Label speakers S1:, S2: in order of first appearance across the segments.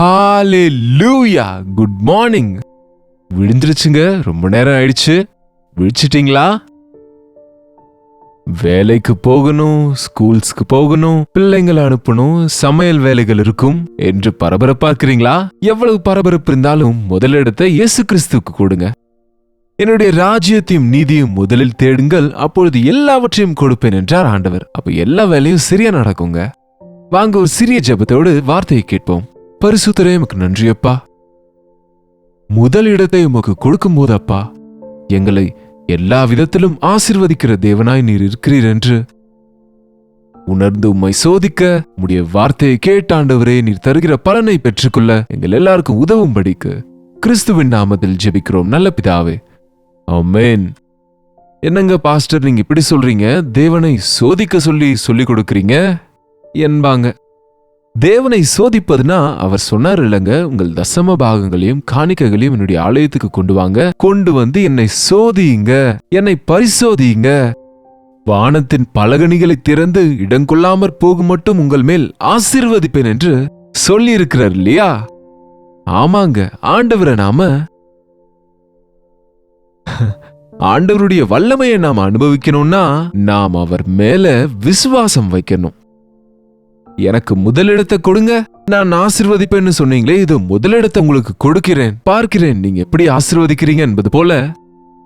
S1: ஹalleluya good morning. விழுந்துருச்சுங்க, ரொம்ப நேரம் ஆயிடுச்சு. விழிச்சிட்டீங்களா? வேலைக்கு போகணும், ஸ்கூல்ஸ்க்கு போகணும், பிள்ளைங்களை அனுப்பணும், சமையல் வேலைகள் இருக்கும் என்று பரபரப்பாக்குறீங்களா? எவ்வளவு பரபரப்பு இருந்தாலும் முதலிடத்தை இயேசு கிறிஸ்துவுக்கு கொடுங்க. என்னுடைய ராஜ்யத்தையும் நீதியும் முதலில் தேடுங்கள், அப்பொழுது எல்லாவற்றையும் கொடுப்பேன் என்றார் ஆண்டவர். அப்ப எல்லா வேலையும் சரியா நடக்குங்க. வாங்க ஒரு சிறிய ஜெபத்தோடு வார்த்தையை கேட்போம். பரிசுத்தரே, உமக்கு நன்றி அப்பா. முதல் இடத்தை உமக்கு கொடுக்கும் போது அப்பா, எங்களை எல்லா விதத்திலும் ஆசீர்வதிக்கிற தேவனாய் நீர் இருக்கிறீர் என்று உணர்ந்து உம்மை சோதிக்க உம்முடைய வார்த்தையை கேட்டாண்டவரே, நீர் தருகிற பலனை பெற்றுக்கொள்ள எங்கள் எல்லாருக்கும் உதவும்படிக்கு கிறிஸ்துவின் நாமத்தில் ஜெபிக்கிறோம் நல்ல பிதாவே, ஆமென். என்னங்க பாஸ்டர், நீங்க இப்படி சொல்றீங்க? தேவனை சோதிக்க சொல்லி கொடுக்கறீங்க என்பாங்க. தேவனை சோதிப்பதுனா அவர் சொன்னார் இல்லைங்க, உங்கள் தசம பாகங்களையும் காணிக்கைகளையும் என்னுடைய ஆலயத்துக்கு கொண்டு வாங்க, கொண்டு வந்து என்னை சோதியுங்க, என்னை பரிசோதியுங்க, வானத்தின் பலகணிகளை திறந்து இடங்கொள்ளாமற் போகும் மட்டும் உங்கள் மேல் ஆசீர்வதிப்பேன் என்று சொல்லி இருக்கிறார் இல்லையா? ஆமாங்க, ஆண்டவரை ஆண்டவருடைய வல்லமையை நாம் அனுபவிக்கணும்னா நாம் அவர் மேல விசுவாசம் வைக்கணும். எனக்கு முதலிடத்தை கொடுங்க, நான் ஆசீர்வதிப்பேன்னு சொன்னீங்களே, இது முதலிடத்தை உங்களுக்கு கொடுக்கிறேன், பார்க்கிறேன் நீங்க எப்படி ஆசீர்வதிக்கிறீங்க என்பது போல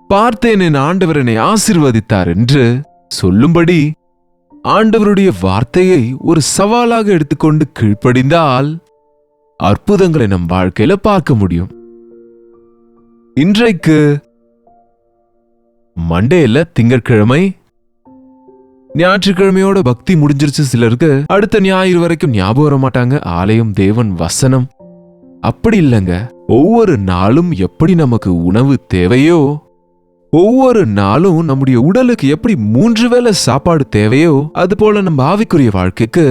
S1: பார்த்தேன் என் ஆண்டவர் என்னை ஆசீர்வதித்தார் என்று சொல்லும்படி ஆண்டவருடைய வார்த்தையை ஒரு சவாலாக எடுத்துக்கொண்டு கீழ்ப்படிந்தால் அற்புதங்களை நம் வாழ்க்கையில பார்க்க முடியும். இன்றைக்கு மண்டேல திங்கட்கிழமை, ஞாயிற்றுக்கிழமையோட பக்தி முடிஞ்சிருச்சு. சிலருக்கு அடுத்த ஞாயிறு வரைக்கும் ஞாபகம் வர மாட்டாங்க ஆலயம், தேவன், வசனம். அப்படி இல்லைங்க, ஒவ்வொரு நாளும் எப்படி நமக்கு உணவு தேவையோ, ஒவ்வொரு நாளும் நம்முடைய உடலுக்கு எப்படி 3 வேளை சாப்பாடு தேவையோ, அது போல நம்ம ஆவிக்குரிய வாழ்க்கைக்கு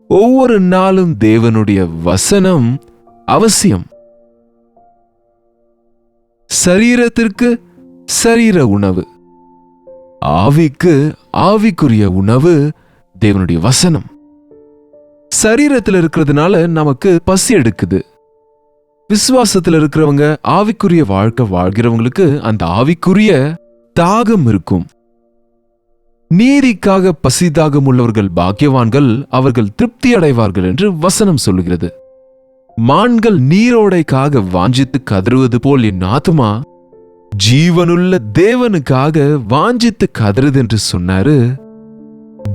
S1: ஒவ்வொரு நாளும் தேவனுடைய வசனம் அவசியம். சரீரத்திற்கு சரீர உணவு, ஆவிக்கு ஆவிக்குரிய உணவு தேவனுடைய வசனம். சரீரத்தில் இருக்கிறதுனால நமக்கு பசி எடுக்குது. விசுவாசத்தில் இருக்கிறவங்க, ஆவிக்குரிய வாழ்க்கை வாழ்கிறவங்களுக்கு அந்த ஆவிக்குரிய தாகம் இருக்கும். நீதிக்காக பசி தாகம் உள்ளவர்கள் பாக்கியவான்கள், அவர்கள் திருப்தி அடைவார்கள் என்று வசனம் சொல்லுகிறது. மான்கள் நீரோடைக்காக வாஞ்சித்து கதறுவது போல் என் ஆத்துமா ஜீவனுள்ள தேவனுக்காக வாஞ்சித்து கதறுது என்று சொன்னாரு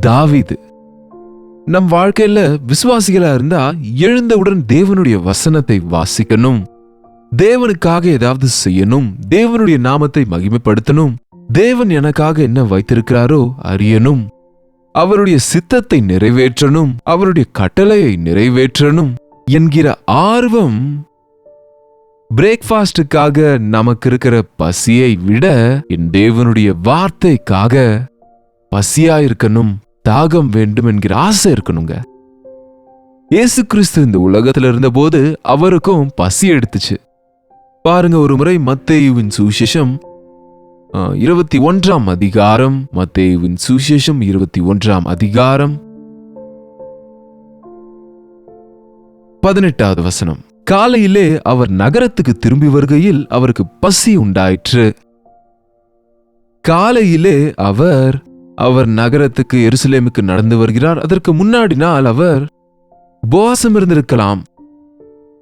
S1: தாவீது. நம் வாழ்க்கையில விசுவாசிகளா இருந்தா எழுந்தவுடன் தேவனுடைய வசனத்தை வாசிக்கணும், தேவனுக்காக ஏதாவது செய்யணும், தேவனுடைய நாமத்தை மகிமைப்படுத்தணும், தேவன் எனக்காக என்ன வைத்திருக்கிறாரோ அறியணும், அவருடைய சித்தத்தை நிறைவேற்றணும், அவருடைய கட்டளையை நிறைவேற்றணும் என்கிற ஆர்வம் பிரேக்ஃபாஸ்டுக்காக நமக்கு இருக்கிற பசியை விட என் தேவனுடைய வார்த்தைக்காக பசியா இருக்கணும், தாகம் வேண்டும் என்கிற ஆசை இருக்கணுங்க. இயேசு கிறிஸ்து இந்த உலகத்துல இருந்த போது அவருக்கும் பசி எடுத்துச்சு. பாருங்க, ஒரு முறை மத்தேயுவின் சுவிசேஷம் 21ஆம் அதிகாரம், மத்தேயுவின் சுவிசேஷம் 21ஆம் அதிகாரம் 18வது வசனம். காலையிலே அவர் நகரத்துக்கு திரும்பி வருகையில் அவருக்கு பசி உண்டாயிற்று. காலையிலே அவர் நகரத்துக்கு எருசலேமுக்கு நடந்து வருகிறார். அதற்கு முன்னாடி நாள் அவர் உபவாசம் இருந்திருக்கலாம்.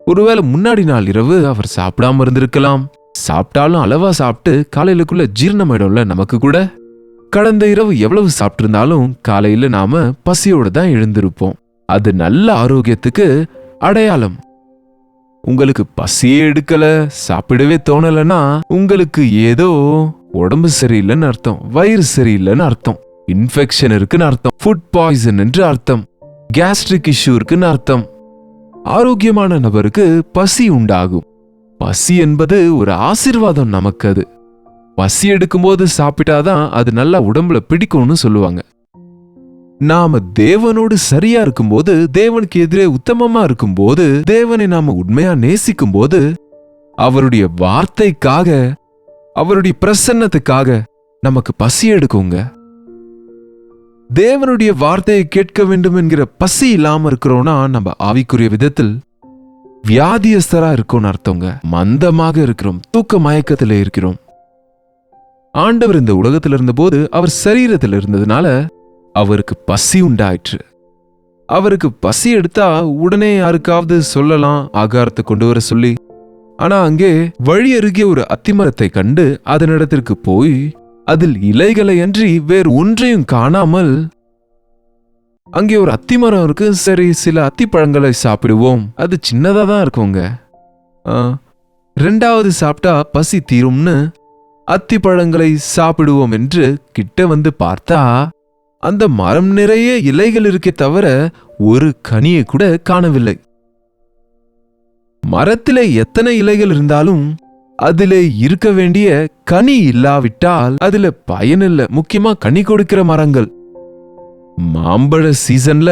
S1: ஒருவேளை முன்னாடி நாள் இரவு அவர் சாப்பிடாம இருந்திருக்கலாம். சாப்பிட்டாலும் அளவா சாப்பிட்டு காலையிலுக்குள்ள ஜீரணமாயிடும்ல. நமக்கு கூட கடந்த இரவு எவ்வளவு சாப்பிட்டிருந்தாலும் காலையில நாம பசியோட தான் எழுந்திருப்போம். அது நல்ல ஆரோக்கியத்துக்கு அடையாளம். உங்களுக்கு பசியே எடுக்கல, சாப்பிடவே தோணலன்னா உங்களுக்கு ஏதோ உடம்பு சரியில்லைன்னு அர்த்தம், வயிறு சரியில்லைன்னு அர்த்தம், இன்ஃபெக்ஷன் இருக்குன்னு அர்த்தம், ஃபுட் பாய்சன் என்று அர்த்தம், கேஸ்ட்ரிக் இஷ்யூ இருக்குன்னு அர்த்தம். ஆரோக்கியமான நபருக்கு பசி உண்டாகும். பசி என்பது ஒரு ஆசீர்வாதம் நமக்கு. அது பசி எடுக்கும்போது சாப்பிட்டாதான் அது நல்லா உடம்புல பிடிக்கும்னு சொல்லுவாங்க. நாம தேவனோடு சரியா இருக்கும்போது, தேவனுக்கு எதிரே உத்தமமா இருக்கும்போது, தேவனை நாம உண்மையா நேசிக்கும் போது, அவருடைய வார்த்தைக்காக, அவருடைய பிரசன்னத்துக்காக நமக்கு பசி எடுக்குங்க. தேவனுடைய வார்த்தையை கேட்க வேண்டும் என்கிற பசி இல்லாம இருக்கிறோம்னா நம்ம ஆவிக்குரிய விதத்தில் வியாதியஸ்தரா இருக்கோம்னு அர்த்தங்க. மந்தமாக இருக்கிறோம், தூக்க மயக்கத்துல இருக்கிறோம். ஆண்டவர் இந்த உலகத்தில் இருந்தபோது அவர் சரீரத்தில் இருந்ததுனால அவருக்கு பசி உண்டாயிற்று. அவருக்கு பசி எடுத்தா உடனே யாருக்காவது சொல்லலாம் ஆகாரத்தை கொண்டு வர சொல்லி. ஆனா அங்கே வழி அருகே ஒரு அத்திமரத்தை கண்டு அதனிடத்திற்கு போய் அதில் இலைகளை அன்றி வேறு ஒன்றையும் காணாமல், அங்கே ஒரு அத்திமரம் இருக்கு, சரி சில அத்திப்பழங்களை சாப்பிடுவோம், அது சின்னதா தான் இருக்குங்க, 2வது சாப்பிட்டா பசி தீரும்னு அத்திப்பழங்களை சாப்பிடுவோம் என்று கிட்ட வந்து பார்த்தா அந்த மரம் நிறைய இலைகள் இருக்கே தவிர ஒரு கனியை கூட காணவில்லை. மரத்திலே எத்தனை இலைகள் இருந்தாலும் அதிலே இருக்க வேண்டிய கனி இல்லாவிட்டால் அதுல பயனில்லை. முக்கியமா கனி கொடுக்கிற மரங்கள். மாம்பழ சீசன்ல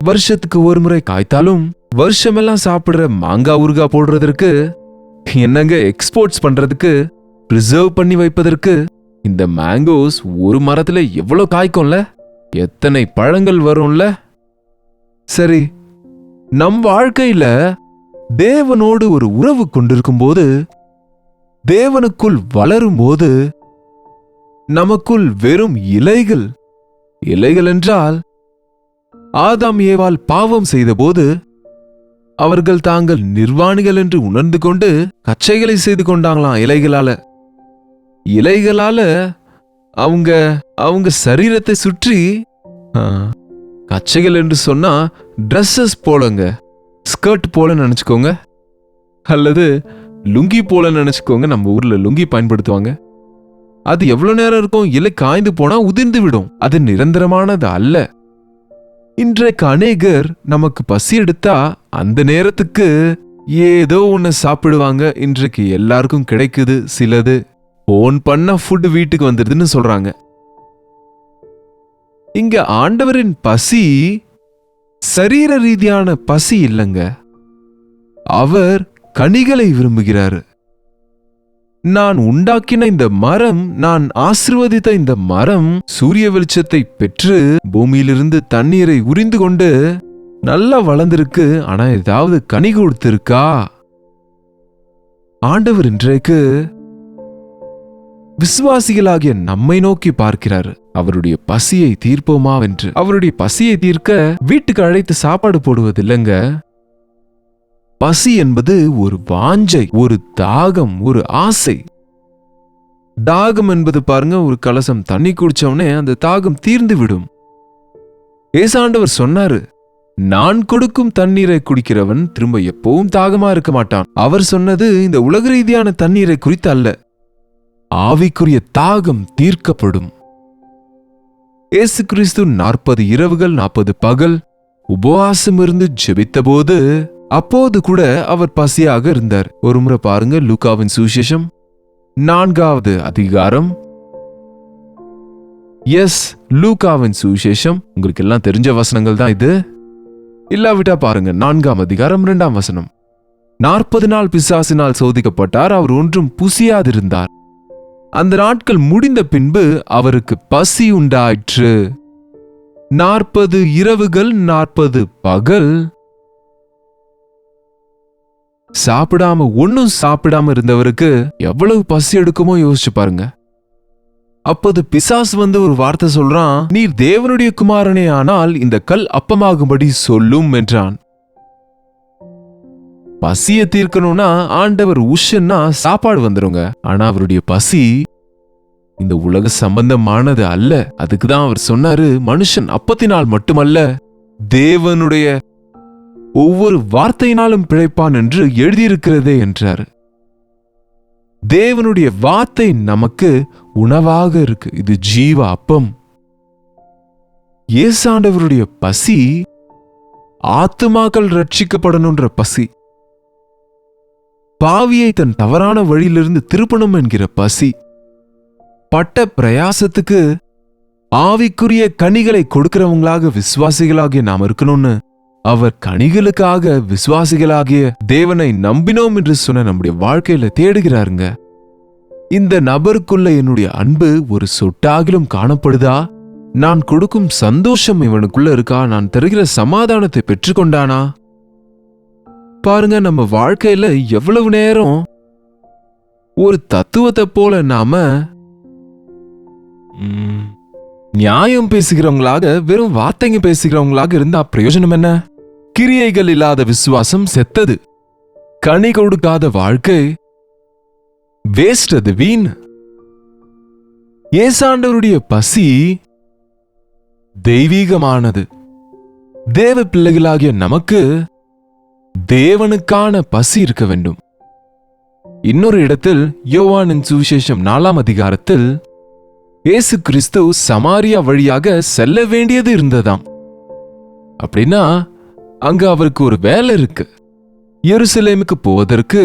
S1: வருஷத்துக்கு ஒரு முறை காய்த்தாலும் வருஷமெல்லாம் சாப்பிடுற மாங்காய் ஊறுகாய் போடுறதற்கு என்னங்க, எக்ஸ்போர்ட்ஸ் பண்றதுக்கு, ப்ரிசர்வ் பண்ணி வைப்பதற்கு இந்த மேங்கோஸ் ஒரு மரத்துல எவ்வளவு காய்க்கும்ல, எத்தனை பழங்கள் வரும்ல. சரி, நம் வாழ்க்கையில தேவனோடு ஒரு உறவு கொண்டிருக்கும் போது, தேவனுக்குள் வளரும் போது நமக்குள் வெறும் இலைகள். இலைகள் என்றால் ஆதாம் ஏவாள் பாவம் செய்தபோது அவர்கள் தாங்கள் நிர்வாணிகள் என்று உணர்ந்து கொண்டு கச்சைகளை செய்து கொண்டாங்களாம். இலைகளால அவங்க சரீரத்தை சுற்றி கச்சைகள் என்று சொன்னா ட்ரெஸ்ஸஸ் போலங்க, ஸ்கர்ட் போல நினைச்சுக்கோங்க, அல்லது லுங்கி போல நினைச்சுக்கோங்க. நம்ம ஊர்ல லுங்கி பயன்படுத்துவாங்க. அது எவ்வளவு நேரம் இருக்கும்? இலை காய்ந்து போனா உதிர்ந்து விடும். அது நிரந்தரமானது அல்ல. இன்றைக்கு அநேகர் நமக்கு பசி எடுத்தா அந்த நேரத்துக்கு ஏதோ ஒன்னு சாப்பிடுவாங்க. இன்றைக்கு எல்லாருக்கும் கிடைக்குது. சிலது போன் பண்ண ஃபுட் வீட்டுக்கு வந்துடுதுன்னு சொல்றாங்க. இங்க ஆண்டவரின் பசி சரீர ரீதியான பசி இல்லைங்க. அவர் கனிகளை விரும்புகிறாரு. நான் உண்டாக்கின இந்த மரம், நான் ஆசீர்வதித்த இந்த மரம் சூரிய வெளிச்சத்தை பெற்று பூமியிலிருந்து தண்ணீரை உறிந்து கொண்டு நல்லா வளர்ந்திருக்கு. ஆனா ஏதாவது கனி கொடுத்திருக்கா? ஆண்டவர் இன்றைக்கு விசுவாசிகளாகிய நம்மை நோக்கி பார்க்கிறார். அவருடைய பசியை தீர்ப்போமா என்று. அவருடைய பசியை தீர்க்க வீட்டுக்கு அழைத்து சாப்பாடு போடுவதில்லைங்க. பசி என்பது ஒரு வாஞ்சை, ஒரு தாகம், ஒரு ஆசை. தாகம் என்பது பாருங்க, ஒரு கலசம் தண்ணி குடிச்சவனே அந்த தாகம் தீர்ந்து விடும். ஏசாண்டவர் சொன்னாரு, நான் கொடுக்கும் தண்ணீரை குடிக்கிறவன் திரும்ப எப்பவும் தாகமா இருக்க மாட்டான். அவர் சொன்னது இந்த உலக ரீதியான தண்ணீரை குறித்து அல்ல, ஆவிக்குரிய தாகம் தீர்க்கப்படும். இயேசு கிறிஸ்து 40 இரவுகள் 40 பகல் உபவாசம் இருந்து ஜெபித்த போது, அப்போது கூட அவர் பசியாக இருந்தார். ஒரு முறை பாருங்க, லூக்காவின் சுவிசேஷம் 4வது அதிகாரம். லூக்காவின் சுவிசேஷம் உங்களுக்கு எல்லாம் தெரிஞ்ச வசனங்கள் தான் இது. இல்லாவிட்டா பாருங்க, 4ஆம் அதிகாரம் 2ஆம் வசனம். 40 நாள் பிசாசினால் சோதிக்கப்பட்டார், அவர் ஒன்றும் புசியாதிருந்தார். அந்த நாட்கள் முடிந்த பின்பு அவருக்கு பசி உண்டாயிற்று. 40 இரவுகள் 40 பகல் ஒன்னும் சாப்பிடாம இருந்தவருக்கு எவ்வளவு பசி எடுக்குமோ யோசிச்சு பாருங்க. அப்போது பிசாசு வந்து ஒரு வார்த்தை சொல்றான், நீர் தேவனுடைய குமாரனே ஆனால் இந்த கல் அப்பமாகும்படி சொல்லும் என்றான். பசியை தீர்க்கணும்னா ஆண்டவர் உஷன்னா சாப்பாடு வந்துருங்க. ஆனா அவருடைய பசி இந்த உலக சம்பந்தமானது அல்ல. அதுக்குதான் அவர் சொன்னாரு, மனுஷன் அப்பத்தினால் மட்டுமல்ல தேவனுடைய ஒவ்வொரு வார்த்தையினாலும் பிழைப்பான் என்று எழுதியிருக்கிறதே என்றார். தேவனுடைய வார்த்தை நமக்கு உணவாக இருக்கு. இது ஜீவ அப்பம். இயேசாண்டவருடைய பசி ஆத்துமாக்கள் ரட்சிக்கப்படணும்ன்ற பசி, பாவியை தன் தவறான வழியிலிருந்து திருப்பணும் என்கிற பசி, பட்ட பிரயாசத்துக்கு ஆவிக்குரிய கனிகளை கொடுக்கிறவங்களாக விசுவாசிகளாகிய நாம் இருக்கணும்னு அவர் கனிகளுக்காக விசுவாசிகளாகிய தேவனை நம்பினோம் என்று சொன்ன நம்முடைய வாழ்க்கையில தேடுகிறாருங்க. இந்த நபருக்குள்ள என்னுடைய அன்பு ஒரு சொட்டாகிலும் காணப்படுதா? நான் கொடுக்கும் சந்தோஷம் இவனுக்குள்ள இருக்கா? நான் தருகிற சமாதானத்தை பெற்றுக்கொண்டானா? பாருங்க, நம்ம வாழ்க்கையில எவ்வளவு நேரம் ஒரு தத்துவத்தை போல நாம நியாயம் பேசுகிறவங்களாக, வெறும் வார்த்தைங்க பேசுகிறவங்களாக இருந்தா பிரயோஜனம் என்ன? கிரியைகள் இல்லாத விசுவாசம் செத்தது. கனி கொடுக்காத வாழ்க்கை வேஸ்ட், அது வீண். ஏசாண்டவருடைய பசி தெய்வீகமானது. தேவ பிள்ளைகளாகிய நமக்கு தேவனுக்கான பசி இருக்க வேண்டும். இன்னொரு இடத்தில் யோவானின் சுவிசேஷம் 4ஆம் அதிகாரத்தில் இயேசு கிறிஸ்து சமாரியா வழியாக செல்ல வேண்டியது இருந்ததாம். அப்படின்னா அங்க அவருக்கு ஒரு வேலை இருக்கு. எருசலேமுக்கு போவதற்கு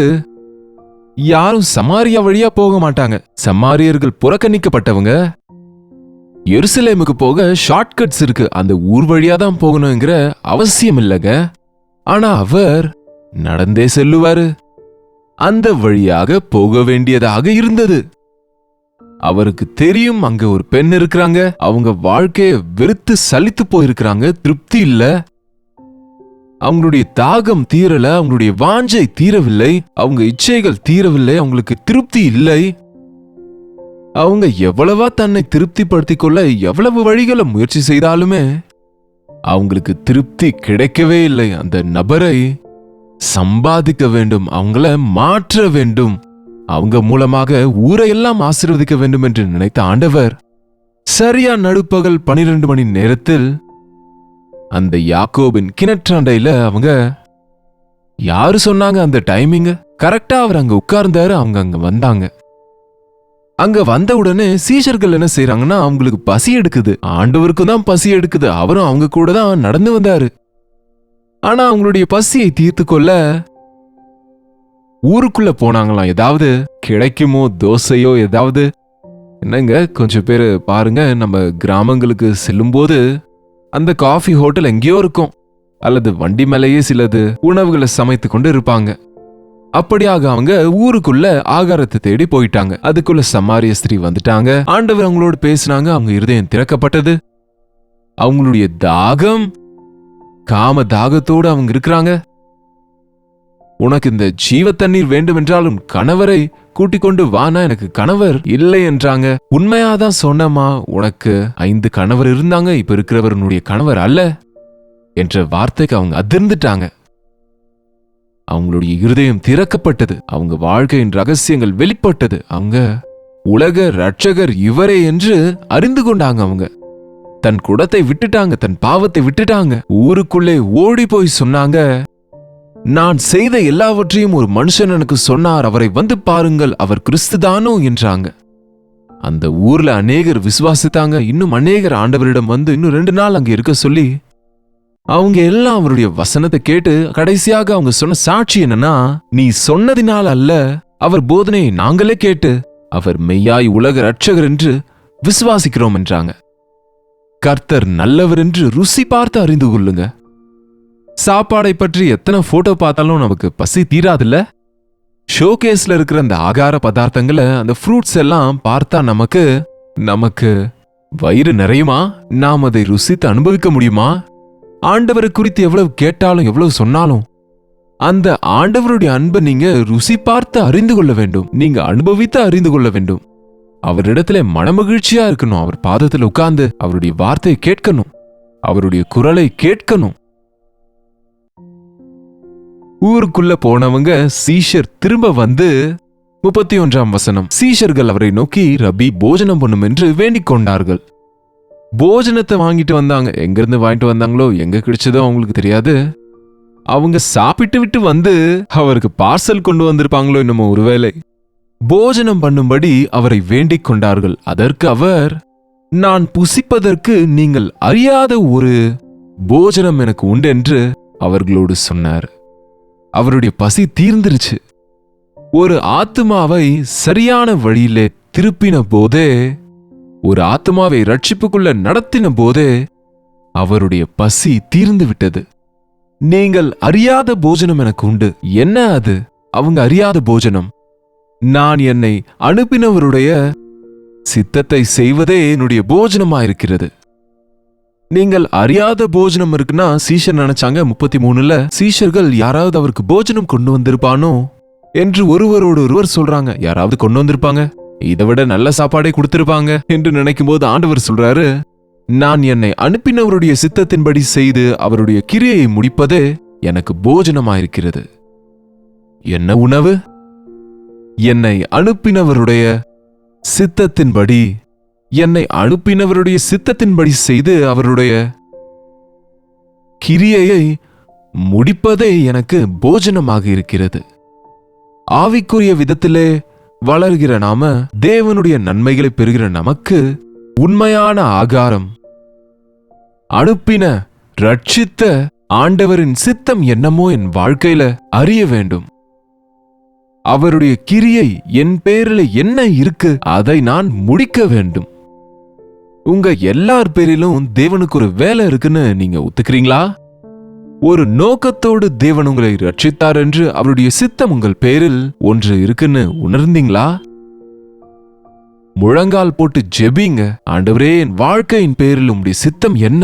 S1: யாரும் சமாரியா வழியா போக மாட்டாங்க. சமாரியர்கள் புறக்கணிக்கப்பட்டவங்க. எருசலேமுக்கு போக ஷார்ட்கட்ஸ் இருக்கு, அந்த ஊர் வழியா தான் போகணுங்கிற அவசியம் இல்லைங்க. ஆனா அவர் நடந்தே செல்லுவாரு. அந்த வழியாக போக வேண்டியதாக இருந்தது. அவருக்கு தெரியும் அங்க ஒரு பெண் இருக்கிறாங்க, அவங்க வாழ்க்கைய வெறுத்து சலித்து போயிருக்கிறாங்க, திருப்தி இல்ல, அவங்களுடைய தாகம் தீரல, அவங்களுடைய வாஞ்சை தீரவில்லை, அவங்க இச்சைகள் தீரவில்லை, அவங்களுக்கு திருப்தி இல்லை. அவங்க எவ்வளவா தன்னை திருப்திப்படுத்திக் கொள்ள எவ்வளவு வழிகளை முயற்சி செய்தாலுமே அவங்களுக்கு திருப்தி கிடைக்கவே இல்லை. அந்த நபரை சம்பாதிக்க வேண்டும், அவங்கள மாற்ற வேண்டும், அவங்க மூலமாக ஊரையெல்லாம் ஆசீர்வதிக்க வேண்டும் என்று நினைத்த ஆண்டவர் சரியா நடுப்பகல் 12 மணி நேரத்தில் அந்த யாக்கோபின் கிணற்றாண்டையில, அவங்க யாரு சொன்னாங்க அந்த டைமிங், கரெக்டா அவர் அங்க உட்கார்ந்தாரு. அவங்க அங்க வந்தாங்க. அங்க வந்த உடனே சீஷர்கள் என்ன செய்யறாங்கன்னா, அவங்களுக்கு பசி எடுக்குது. ஆண்டவருக்கும் தான் பசி எடுக்குது, அவரும் அவங்க கூட தான் நடந்து வந்தாரு. ஆனா அவங்களுடைய பசியை தீர்த்து கொள்ள ஊருக்குள்ள போனாங்களாம். ஏதாவது கிடைக்குமோ, தோசையோ ஏதாவது. என்னங்க, கொஞ்சம் பேர் பாருங்க, நம்ம கிராமங்களுக்கு செல்லும்போது அந்த காஃபி ஹோட்டல் எங்கேயோ இருக்கும், அல்லது வண்டி மேலேயே சிலது உணவுகளை சமைத்து கொண்டு இருப்பாங்க. அப்படியாக அவங்க ஊருக்குள்ள ஆகாரத்தை தேடி போயிட்டாங்க. அதுக்குள்ள சமாரிய ஸ்திரீ வந்துட்டாங்க. ஆண்டவர் அவங்களோட பேசினாங்க. அவங்க இருதயம் திறக்கப்பட்டது. அவங்களுடைய தாகம், காம தாகத்தோடு அவங்க இருக்கிறாங்க. உனக்கு இந்த ஜீவ தண்ணீர் வேண்டும் என்றாலும் கணவரை கூட்டிக் கொண்டு வானா, எனக்கு கணவர் இல்லை என்றாங்க. உண்மையாதான் சொன்னமா, உனக்கு 5 கணவர் இருந்தாங்க, இப்ப இருக்கிறவருடைய கணவர் அல்ல என்ற வார்த்தைக்கு அவங்க அதிர்ந்துட்டாங்க. அவங்களுடைய இருதயம் திறக்கப்பட்டது. அவங்க வாழ்க்கையின் ரகசியங்கள் வெளிப்பட்டது. அவங்க உலக இரட்சகர் இவரே என்று அறிந்து கொண்டாங்க. அவங்க தன் குடத்தை விட்டுட்டாங்க, தன் பாவத்தை விட்டுட்டாங்க. ஊருக்குள்ளே ஓடி போய் சொன்னாங்க, நான் செய்த எல்லாவற்றையும் ஒரு மனுஷன் எனக்கு சொன்னார், அவரை வந்து பாருங்கள், அவர் கிறிஸ்துதானோ என்றாங்க. அந்த ஊர்ல அநேகர் விசுவாசித்தாங்க. இன்னும் அநேகர் ஆண்டவரிடம் வந்து இன்னும் 2 நாள் அங்க இருக்க சொல்லி அவங்க எல்லாம் அவருடைய வசனத்தை கேட்டு, கடைசியாக அவங்க சொன்ன சாட்சி என்னன்னா, நீ சொன்னதினால் அல்ல, அவர் போதனையை நாங்களே கேட்டு அவர் மெய்யாய் உலக இரட்சகர் என்று விசுவாசிக்கிறோம் என்றாங்க. கர்த்தர் நல்லவர் என்று ருசி பார்த்து அறிந்து கொள்ளுங்க. சாப்பாடை பற்றி எத்தனை போட்டோ பார்த்தாலும் நமக்கு பசி தீராதுல்ல. ஷோகேஸ்ல இருக்கிற அந்த ஆகார பதார்த்தங்களை, அந்த ஃப்ரூட்ஸ் எல்லாம் பார்த்தா நமக்கு வயிறு நிறையுமா? நாம் அதை ருசித்து அனுபவிக்க முடியுமா? ஆண்டவரை குறித்து எவ்வளவு கேட்டாலும் எவ்வளவு சொன்னாலும் அந்த ஆண்டவருடைய அன்பை நீங்க ருசி பார்த்து அறிந்து கொள்ள வேண்டும், நீங்க அனுபவித்து அறிந்து கொள்ள வேண்டும். அவரிடத்துல மனமகிழ்ச்சியா இருக்கணும். அவர் பாதத்தில் உட்கார்ந்து அவருடைய வார்த்தையை கேட்கணும், அவருடைய குரலை கேட்கணும். ஊருக்குள்ள போனவங்க சீஷர் திரும்ப வந்து 31ஆம் வசனம், சீஷர்கள் அவரை நோக்கி, ரபி, போஜனம் பண்ணும் என்று வேண்டிக் கொண்டார்கள். போஜனத்தை வாங்கிட்டு வந்தாங்க. எங்கிருந்து வாங்கிட்டு வந்தாங்களோ, எங்க கிடைச்சதோ அவங்களுக்கு தெரியாது. அவங்க சாப்பிட்டு விட்டு வந்து அவருக்கு பார்சல் கொண்டு வந்திருப்பாங்களோ என்னமோ. ஒருவேளை போஜனம் பண்ணும்படி அவரை வேண்டிக் கொண்டார்கள். அதற்கு அவர், நான் புசிப்பதற்கு நீங்கள் அறியாத ஒரு போஜனம் எனக்கு உண்டு என்று அவர்களோடு சொன்னார். அவருடைய பசி தீர்ந்துருச்சு. ஒரு ஆத்துமாவை சரியான வழியிலே திருப்பின போதே, ஒரு ஆத்மாவை ரட்சிப்புக்குள்ள நடத்தின போதே அவருடைய பசி தீர்ந்து விட்டது. நீங்கள் அறியாத போஜனம் எனக்கு உண்டு. என்ன அது? அவங்க அறியாத போஜனம், நான் என்னை அனுப்பினவருடைய சித்தத்தை செய்வதே என்னுடைய போஜனமாயிருக்கிறது. நீங்கள் அறியாத போஜனம் இருக்குன்னா சீஷர் நினைச்சாங்க 33ல சீஷர்கள் யாராவது அவருக்கு போஜனம் கொண்டு வந்திருப்பானோ என்று ஒருவரோடு ஒருவர் சொல்றாங்க. யாராவது கொண்டு வந்திருப்பாங்க, இதை விட நல்ல சாப்பாடை கொடுத்திருப்பாங்க என்று நினைக்கும் போது ஆண்டவர் சொல்றாரு, நான் என்னை அனுப்பினவருடைய சித்தத்தின்படி செய்து அவருடைய கிரியையை முடிப்பதே எனக்கு போஜனமாயிருக்கிறது. என்ன உணவு? என்னை அனுப்பினவருடைய சித்தத்தின்படி செய்து அவருடைய கிரியையை முடிப்பதே எனக்கு போஜனமாக இருக்கிறது. ஆவிக்குரிய விதத்திலே வளர்கிற நாம, தேவனுடைய நன்மைகளை பெறுகிற நமக்கு உண்மையான ஆகாரம் அனுப்பின ரட்சித்த ஆண்டவரின் சித்தம் என்னமோ என் வாழ்க்கையில அறிய வேண்டும். அவருடைய கிரியை என் பேரில் என்ன இருக்கு அதை நான் முடிக்க வேண்டும். உங்க எல்லார் பேரிலும் தேவனுக்கு ஒரு வேலை இருக்குன்னு நீங்க ஒத்துக்கிறீங்களா? ஒரு நோக்கத்தோடு தேவன் உங்களை ரட்சித்தார் என்று அவருடைய சித்தம் உங்கள் பேரில் ஒன்று இருக்குன்னு உணர்ந்தீங்களா? முழங்கால் போட்டு ஜெபிங்க, ஆண்டவரே என் வாழ்க்கையின் பேரில் உம்முடைய சித்தம் என்ன?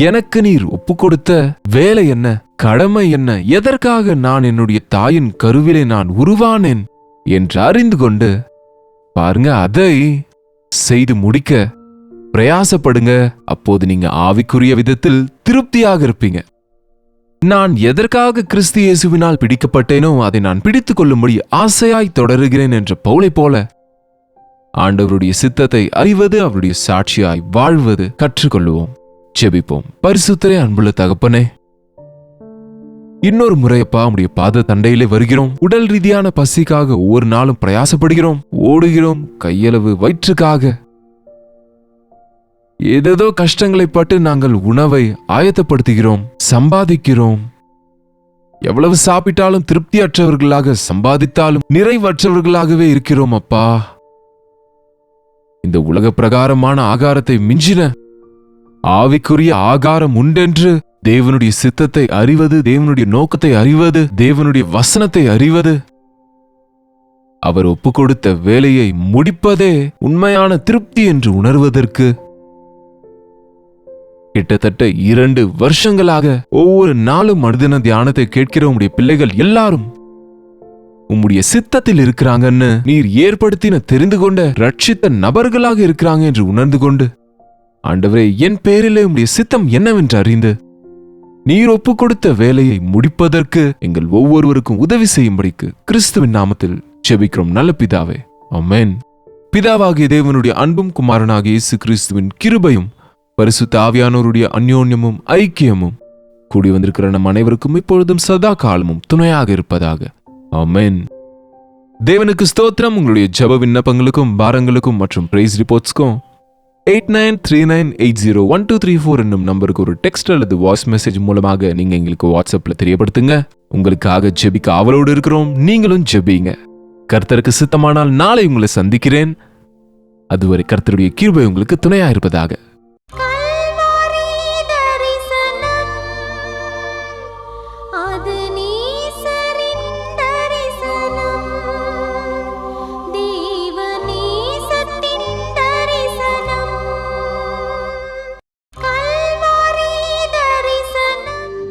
S1: எனக்கு நீர் ஒப்பு கொடுத்த வேலை என்ன? கடமை என்ன? எதற்காக நான் என்னுடைய தாயின் கருவிலே நான் உருவானேன் என்று அறிந்து கொண்டு பாருங்க, அதை செய்து முடிக்க பிரயாசப்படுங்க. அப்போது நீங்க ஆவிக்குரிய விதத்தில் திருப்தியாக இருப்பீங்க. நான் எதற்காக கிறிஸ்து இயேசுவினால் பிடிக்கப்பட்டேனோ அதை நான் பிடித்துக் கொள்ளும்படி ஆசையாய் தொடருகிறேன் என்ற பவுலை போல ஆண்டவருடைய சித்தத்தை அறிவது, அவருடைய சாட்சியாய் வாழ்வது கற்றுக்கொள்ளுவோம். ஜெபிப்போம். பரிசுத்தரே, அன்புள்ள தகப்பனே, இன்னொரு முறையப்பா உம்முடைய பாத தண்டையிலே வருகிறோம். உடல் ரீதியான பசிக்காக ஒவ்வொரு நாளும் பிரயாசப்படுகிறோம், ஓடுகிறோம். கையளவு வயிற்றுக்காக ஏதேதோ கஷ்டங்களை பட்டு நாங்கள் உணவை ஆயத்தப்படுத்துகிறோம், சம்பாதிக்கிறோம். எவ்வளவு சாப்பிட்டாலும் திருப்தியற்றவர்களாக, சம்பாதித்தாலும் நிறைவற்றவர்களாகவே இருக்கிறோம் அப்பா. இந்த உலக பிரகாரமான ஆகாரத்தை மிஞ்சின ஆவிக்குரிய ஆகாரம் உண்டென்று தேவனுடைய சித்தத்தை அறிவது, தேவனுடைய நோக்கத்தை அறிவது, தேவனுடைய வசனத்தை அறிவது, அவர் ஒப்பு கொடுத்த வேலையை முடிப்பதே உண்மையான திருப்தி என்று உணர்வதற்கு கிட்டத்தட்ட 2 வருஷங்களாக ஒவ்வொரு நாளும் மனிதன தியானத்தை கேட்கிற உம்முடைய பிள்ளைகள் எல்லாரும் உம்முடைய சித்தத்தில் இருக்கிறாங்கன்னு நீர் ஏற்படுத்தின தெரிந்து கொண்ட ரட்சித்த நபர்களாக இருக்கிறாங்க என்று உணர்ந்து கொண்டு, ஆண்டவரே என் பேரிலே உம்முடைய சித்தம் என்னவென்று அறிந்து நீர் ஒப்பு கொடுத்த வேலையை முடிப்பதற்கு எங்கள் ஒவ்வொருவருக்கும் உதவி செய்யும்படிக்கு கிறிஸ்துவின் நாமத்தில் ஜெபிக்கிறோம் நல்ல பிதாவே, ஆமென். பிதாவாகிய தேவனுடைய அன்பும் குமாரனாகிய இயேசு கிறிஸ்துவின் கிருபையும் பரிசுத்த ஆவியானோருடைய அந்யோன்யமும் ஐக்கியமும் கூடி வந்திருக்கிற நம் அனைவருக்கும் இப்பொழுதும் சதா காலமும் துணையாக இருப்பதாக, ஆமென். தேவனுக்கு ஸ்தோத்திரம். உங்களுடைய ஜெப விண்ணப்பங்களுக்கும் பாரங்களுக்கும் மற்றும் பிரைஸ் ரிப்போர்ட்ஸ்க்கும் 8939801234 என்னும் நம்பருக்கு ஒரு டெக்ஸ்ட் அல்லது வாய்ஸ் மெசேஜ் மூலமாக நீங்க எங்களுக்கு வாட்ஸ்அப்ல தெரியப்படுத்துங்க. உங்களுக்காக ஜெபிக்க ஆவலோடு இருக்கிறோம். நீங்களும் ஜெபிங்க. கர்த்தருக்கு சித்தமானால் நாளை உங்களை சந்திக்கிறேன். அதுவரை கர்த்தருடைய கிருபை உங்களுக்கு துணையா இருப்பதாக.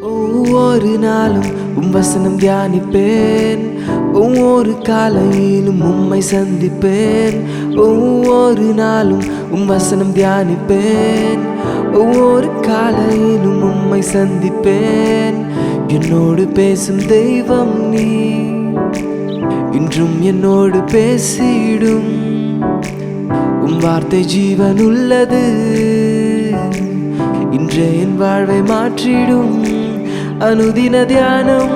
S2: ஒவ்வொரு நாளும் உம் வசனம் தியானிப்பேன், ஒவ்வொரு காலையிலும் உம்மை சந்திப்பேன். ஒவ்வொரு நாளும் உம் வசனம் தியானிப்பேன், ஒவ்வொரு காலையிலும் உம்மை சந்திப்பேன். என்னோடு பேசும் தெய்வம் நீ, இன்றும் என்னோடு பேசிடும். உம் வார்த்தை ஜீவன் உள்ளது, இன்றே என் வாழ்வை மாற்றிடும். அனுதின தியானம்